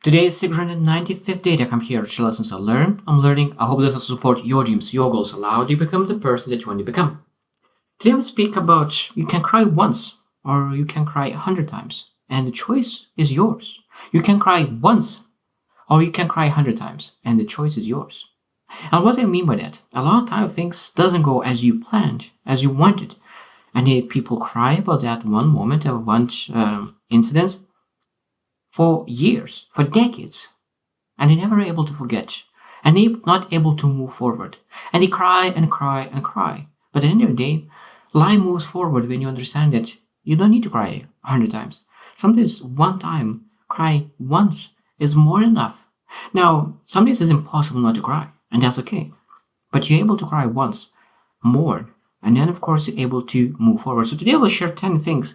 Today is 695th day that I'm here to share lessons I learn. I'm learning. I hope this will support your dreams, your goals, allow you to become the person that you want to become. Today we'll speak about you can cry once or you can cry 100 times. And the choice is yours. You can cry once or you can cry 100 times. And the choice is yours. And what I mean by that, a lot of times things doesn't go as you planned, as you wanted. And then people cry about that one moment or one incident for years, for decades, and they're never able to forget, and they're not able to move forward. And they cry and cry and cry. But at the end of the day, life moves forward when you understand that you don't need to cry 100 times. Sometimes one time, cry once is more than enough. Now, sometimes it's impossible not to cry, and that's okay. But you're able to cry once, more, and then of course you're able to move forward. So today we'll share 10 things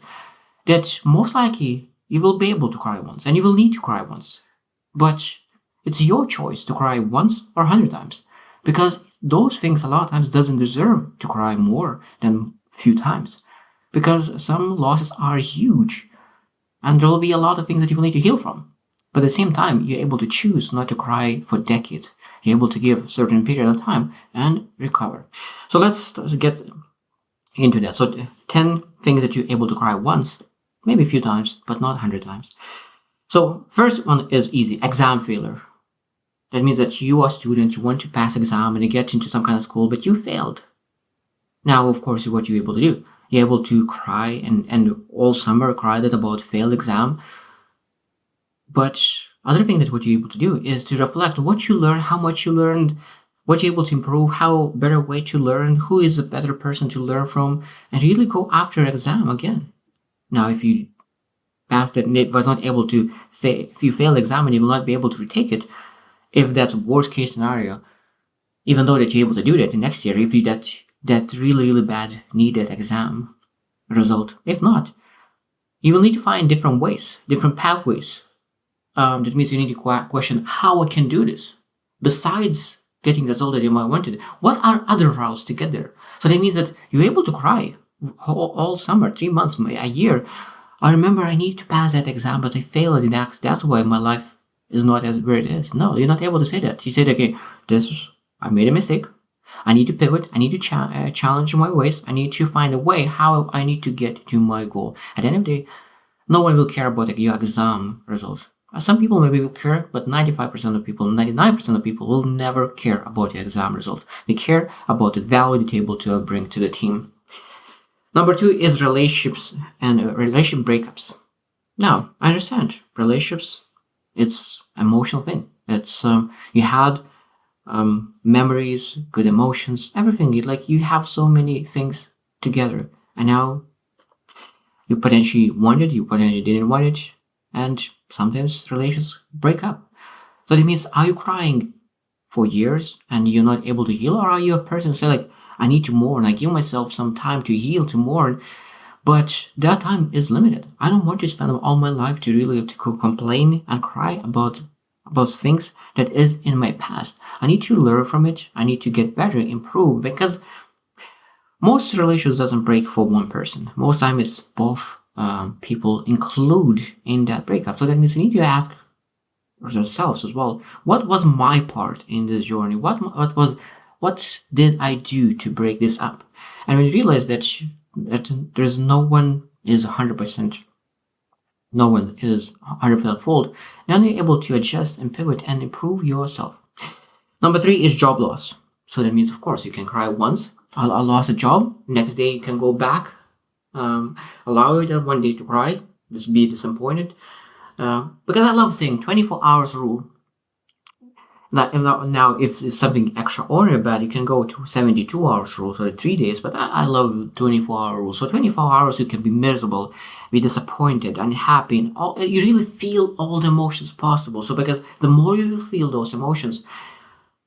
that most likely you will be able to cry once, and you will need to cry once. But it's your choice to cry once or 100 times. Because those things a lot of times doesn't deserve to cry more than a few times. Because some losses are huge. And there will be a lot of things that you will need to heal from. But at the same time, you're able to choose not to cry for decades. You're able to give a certain period of time and recover. So let's get into that. So 10 things that you're able to cry once, maybe a few times, but not 100 times. So first one is easy, exam failure. That means that you are a student, you want to pass exam and you get into some kind of school, but you failed. Now, of course, what you're able to do, you're able to cry and all summer cried about failed exam. But other thing that what you're able to do is to reflect what you learned, how much you learned, what you're able to improve, how better way to learn, who is a better person to learn from, and really go after exam again. Now, if you passed it and it was not able to, if you fail the exam and you will not be able to retake it, if that's worst case scenario, even though that you're able to do that the next year, if you that really bad need that exam result, if not, you will need to find different ways, different pathways. That means you need to question how I can do this. Besides getting the result that you might wanted, what are other routes to get there? So that means that you're able to cry all summer, 3 months, a year. I remember I need to pass that exam, but I failed in that. That's why my life is not as where it is. No, you're not able to say that. You said, okay, I made a mistake. I need to pivot. I need to challenge my ways. I need to find a way how I need to get to my goal. At the end of the day, no one will care about your exam results. Some people maybe will care, but 95% of people, 99% of people will never care about your exam results. They care about the value that you're able to bring to the team. Number 2 is relationships and relationship breakups. Now, I understand relationships, it's emotional thing. It's you had memories, good emotions, everything. You have so many things together, and now you potentially want it, you potentially didn't want it, and sometimes relations break up. So that means, are you crying for years and you're not able to heal, or are you a person who say I need to mourn, I give myself some time to heal, to mourn, but that time is limited. I don't want to spend all my life to really to complain and cry about things that is in my past. I need to learn from it. I need to get better, improve, because most relations doesn't break for one person. Most time it's both people include in that breakup. So that means you need to ask yourselves as well, what was my part in this journey? What did I do to break this up? And when you realize that there's no one is 100%, no one is 100% fault, then you're able to adjust and pivot and improve yourself. Number 3 is job loss. So that means, of course, you can cry once. I lost a job. Next day you can go back. Allow it that one day to cry. Just be disappointed. Because I love saying 24 hours rule. Now, if it's something extraordinary bad, you can go to 72 hours rule, so 3 days. But I love 24-hour rule. So 24 hours you can be miserable, be disappointed, unhappy, and you really feel all the emotions possible. So because the more you feel those emotions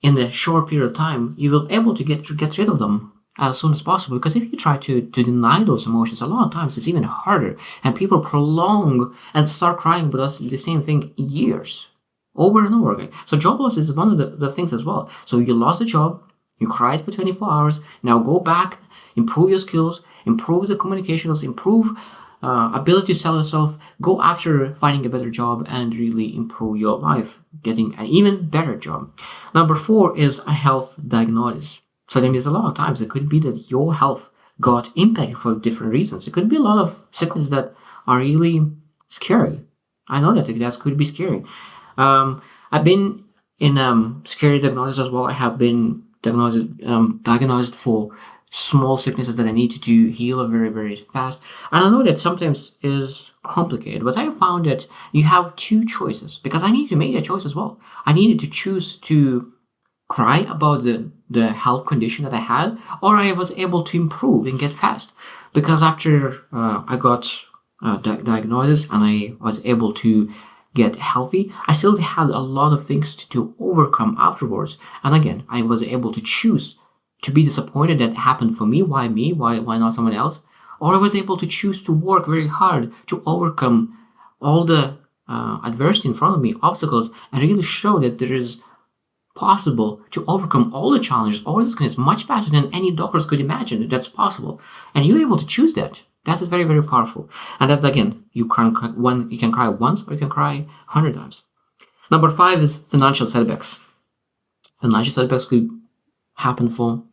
in the short period of time, you will be able to get rid of them as soon as possible. Because if you try to deny those emotions, a lot of times it's even harder, and people prolong and start crying about the same thing years. Over and over again. So job loss is one of the things as well. So you lost a job, you cried for 24 hours, now go back, improve your skills, improve the communications, improve ability to sell yourself, go after finding a better job and really improve your life, getting an even better job. Number 4 is a health diagnosis. So that means a lot of times it could be that your health got impacted for different reasons. It could be a lot of sickness that are really scary. I know that could be scary. I've been in scary diagnosis as well. I have been diagnosed for small sicknesses that I need to heal very, very fast. And I know that sometimes is complicated, but I found that you have 2 choices because I need to make a choice as well. I needed to choose to cry about the health condition that I had, or I was able to improve and get fast. Because after I got diagnosis and I was able to get healthy, I still had a lot of things to overcome afterwards. And again, I was able to choose to be disappointed that happened for me. Why me? Why not someone else? Or I was able to choose to work very hard to overcome all the adversity in front of me, obstacles, and really show that there is possible to overcome all the challenges, all the sickness much faster than any doctors could imagine. That's possible, and you're able to choose that. That's very, very powerful. And that's again, you can cry once, or you can cry 100 times. Number 5 is financial setbacks. Financial setbacks could happen for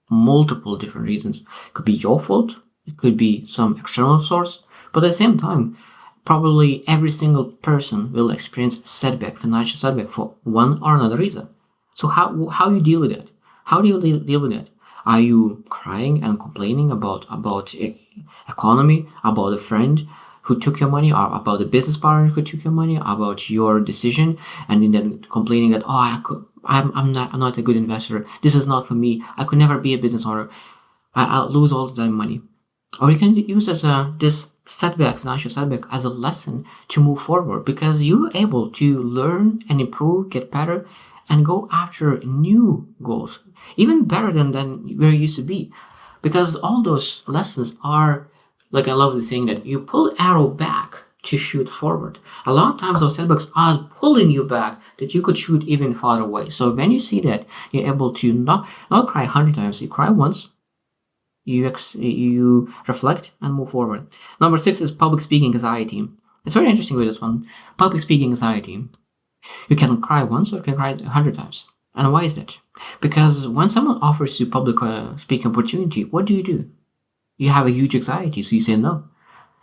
multiple different reasons. It could be your fault, it could be some external source, but at the same time, probably every single person will experience financial setback for one or another reason. So how you deal with it? How do you deal with it? Are you crying and complaining about economy, about a friend who took your money, or about the business partner who took your money, about your decision, and then complaining that I'm not a good investor. This is not for me. I could never be a business owner. I'll lose all the money. Or you can use this financial setback as a lesson to move forward, because you're able to learn and improve, get better, and go after new goals, even better than where you used to be. Because all those lessons are, like I love the saying that you pull arrow back to shoot forward. A lot of times those setbacks are pulling you back that you could shoot even farther away. So when you see that, you're able to not cry 100 times, you cry once, you reflect and move forward. Number 6 is public speaking anxiety. It's very interesting with this one. Public speaking anxiety. You can cry once or you can cry 100 times. And why is that? Because when someone offers you public speaking opportunity, what do? You have a huge anxiety, so you say no.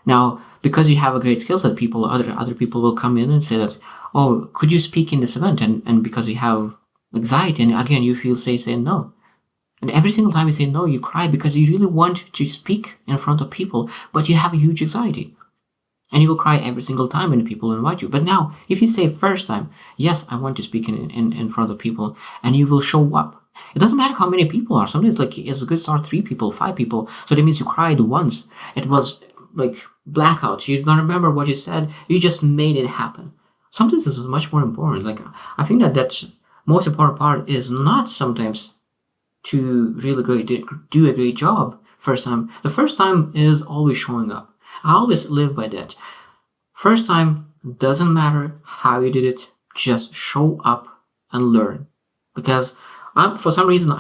Now, because you have a great skill set, other people will come in and say that, oh, could you speak in this event? And because you have anxiety, and again, you feel say no. And every single time you say no, you cry because you really want to speak in front of people, but you have a huge anxiety. And you will cry every single time when people invite you. But now, if you say first time, yes, I want to speak in front of people, and you will show up. It doesn't matter how many people are. Sometimes it's a good start, 3 people, 5 people. So that means you cried once. It was like blackout. You don't remember what you said. You just made it happen. Sometimes this is much more important. Like, I think that's most important part is not sometimes to really do a great job first time. The first time is always showing up. I always live by that. First time, doesn't matter how you did it, just show up and learn. Because for some reason,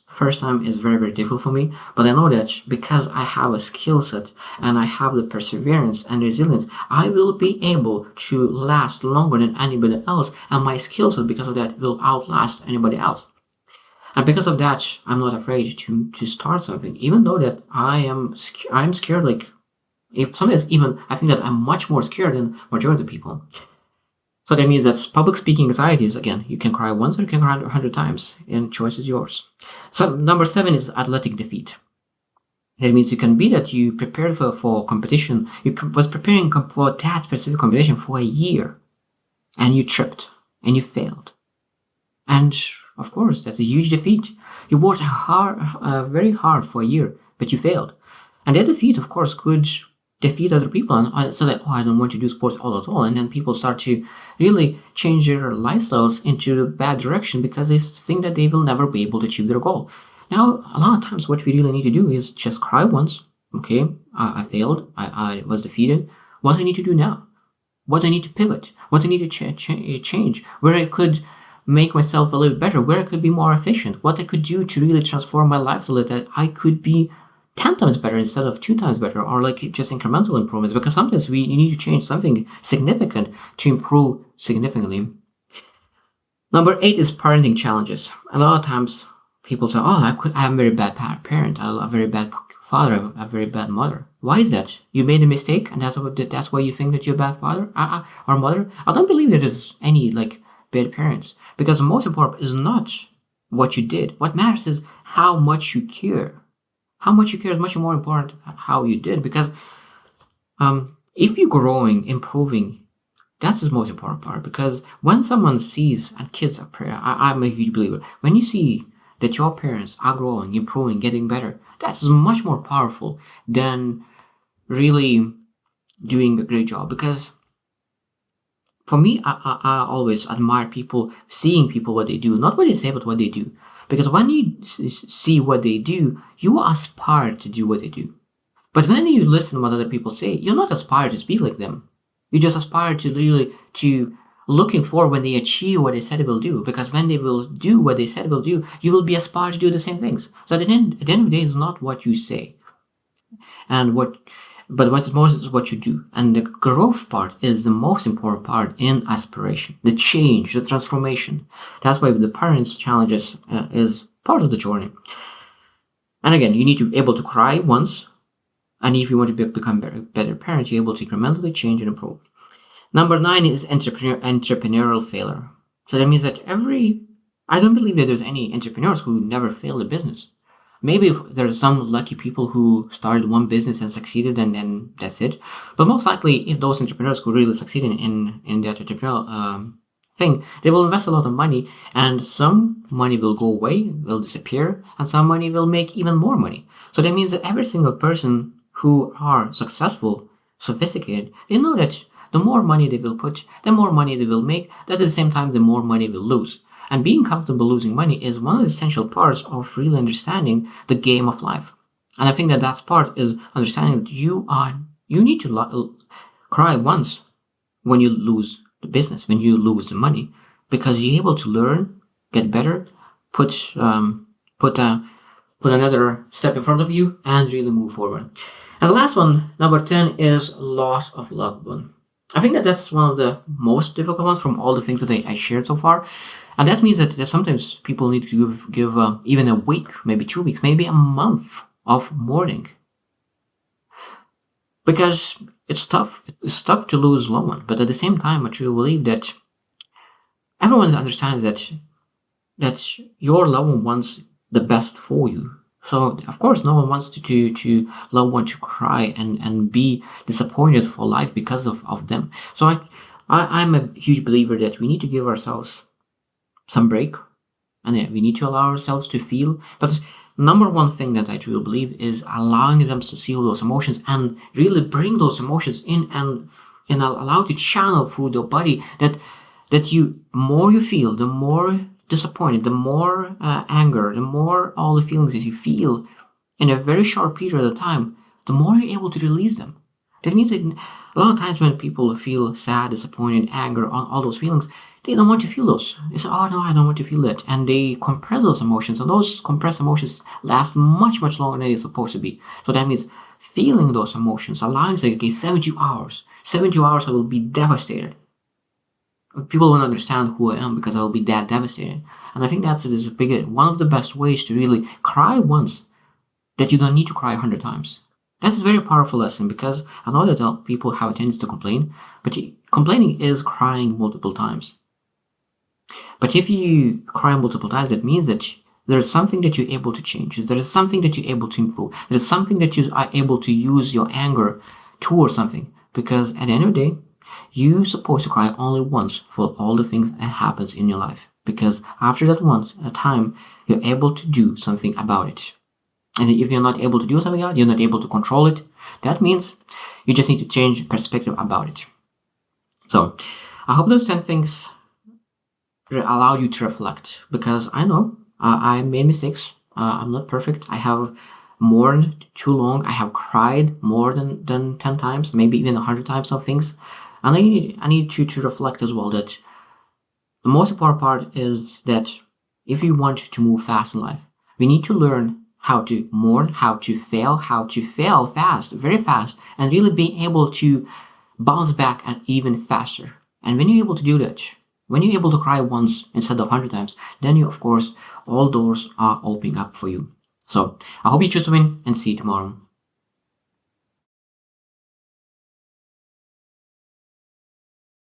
first time is very, very difficult for me, but I know that because I have a skill set and I have the perseverance and resilience, I will be able to last longer than anybody else, and my skill set, because of that, will outlast anybody else. And because of that, I'm not afraid to start something, even though that I'm scared. Like, if sometimes even I think that I'm much more scared than majority of people. So that means that public speaking anxiety is, again, you can cry once or you can cry 100 times, and choice is yours. So number 7 is athletic defeat. That means you can be that you prepared for competition. You was preparing for that specific competition for a year, and you tripped and you failed. And of course, that's a huge defeat. You worked very hard for a year, but you failed. And that defeat, of course, could defeat other people and say that, I don't want to do sports all at all. And then people start to really change their lifestyles into a bad direction because they think that they will never be able to achieve their goal. Now, a lot of times what we really need to do is just cry once. Okay, I failed. I was defeated. What do I need to do now? What do I need to pivot? What do I need to change? Where I could make myself a little better, where I could be more efficient, what I could do to really transform my life so that I could be 10 times better instead of 2 times better, or like just incremental improvements, because sometimes we need to change something significant to improve significantly. Number 8 is parenting challenges. A lot of times people say, oh, I'm a very bad parent, I'm a very bad father, a very bad mother. Why is that? You made a mistake and that's why you think that you're a bad father or mother? I don't believe there is any like bad parents, because the most important is not what you did. What matters is how much you care. How much you care is much more important how you did, because if you're growing, improving, that's the most important part. Because when someone sees, and kids are prayer, I'm a huge believer. When you see that your parents are growing, improving, getting better, that's much more powerful than really doing a great job. Because for me, I always admire people, seeing people what they do, not what they say, but what they do. Because when you see what they do, you aspire to do what they do. But when you listen to what other people say, you're not aspire to speak like them. You just aspire to really to looking for when they achieve what they said they will do. Because when they will do what they said they will do, you will be aspired to do the same things. So at the end of the day, it's not what you say, but what's most is what you do. And the growth part is the most important part in aspiration, the change, the transformation. That's why the parents' challenges is part of the journey. And again, you need to be able to cry once. And if you want to become a better parent, you're able to incrementally change and improve. Number 9 is entrepreneurial failure. So that means that I don't believe that there's any entrepreneurs who never failed a business. Maybe if there's some lucky people who started one business and succeeded, and then that's it. But most likely, if those entrepreneurs who really succeed in their entrepreneurial thing, they will invest a lot of money, and some money will go away, will disappear, and some money will make even more money. So that means that every single person who are successful, sophisticated, they know that the more money they will put, the more money they will make, that at the same time, the more money they will lose. And being comfortable losing money is one of the essential parts of really understanding the game of life. And I think that part is understanding that you need to cry once when you lose the business, when you lose the money, because you're able to learn, get better, put another step in front of you, and really move forward. And the last one, number 10, is loss of loved one. I think that's one of the most difficult ones from all the things that I shared so far. And that means that sometimes people need to give even a week, maybe 2 weeks, maybe a month of mourning. Because it's tough. It's tough to lose loved one. But at the same time, I truly believe that everyone understands that your loved one wants the best for you. So, of course, no one wants to loved one to cry and be disappointed for life because of them. So I'm a huge believer that we need to give ourselves some break, and we need to allow ourselves to feel. But number one thing that I truly believe is allowing them to feel those emotions and really bring those emotions in and allow to channel through the body, that you more you feel, the more disappointed, the more anger, the more all the feelings that you feel in a very short period of time, the more you're able to release them. That means that a lot of times when people feel sad, disappointed, anger, all those feelings, they don't want to feel those. They say, oh no, I don't want to feel that. And they compress those emotions. And those compressed emotions last much, much longer than they're supposed to be. So that means feeling those emotions, allowing, say, okay, 72 hours. 72 hours I will be devastated. People won't understand who I am because I will be that devastated. And I think that's one of the best ways to really cry once, that you don't need to cry 100 times. That's a very powerful lesson, because I know that people have a tendency to complain, but complaining is crying multiple times. But if you cry multiple times, it means that there is something that you're able to change. There is something that you're able to improve. There is something that you are able to use your anger towards something. Because at the end of the day, you're supposed to cry only once for all the things that happens in your life. Because after that once, a time, you're able to do something about it. And if you're not able to do something about it, you're not able to control it, that means you just need to change perspective about it. So, I hope those 10 things allow you to reflect, because I know I made mistakes. I'm not perfect. I have mourned too long. I have cried more than 10 times, maybe even 100 times of things. And I need you to reflect as well that the most important part is that if you want to move fast in life, we need to learn how to mourn, how to fail fast, very fast, and really being able to bounce back at even faster. And when you're able to do that, when you're able to cry once instead of 100 times, then you, of course, all doors are opening up for you. So I hope you choose to win and see you tomorrow.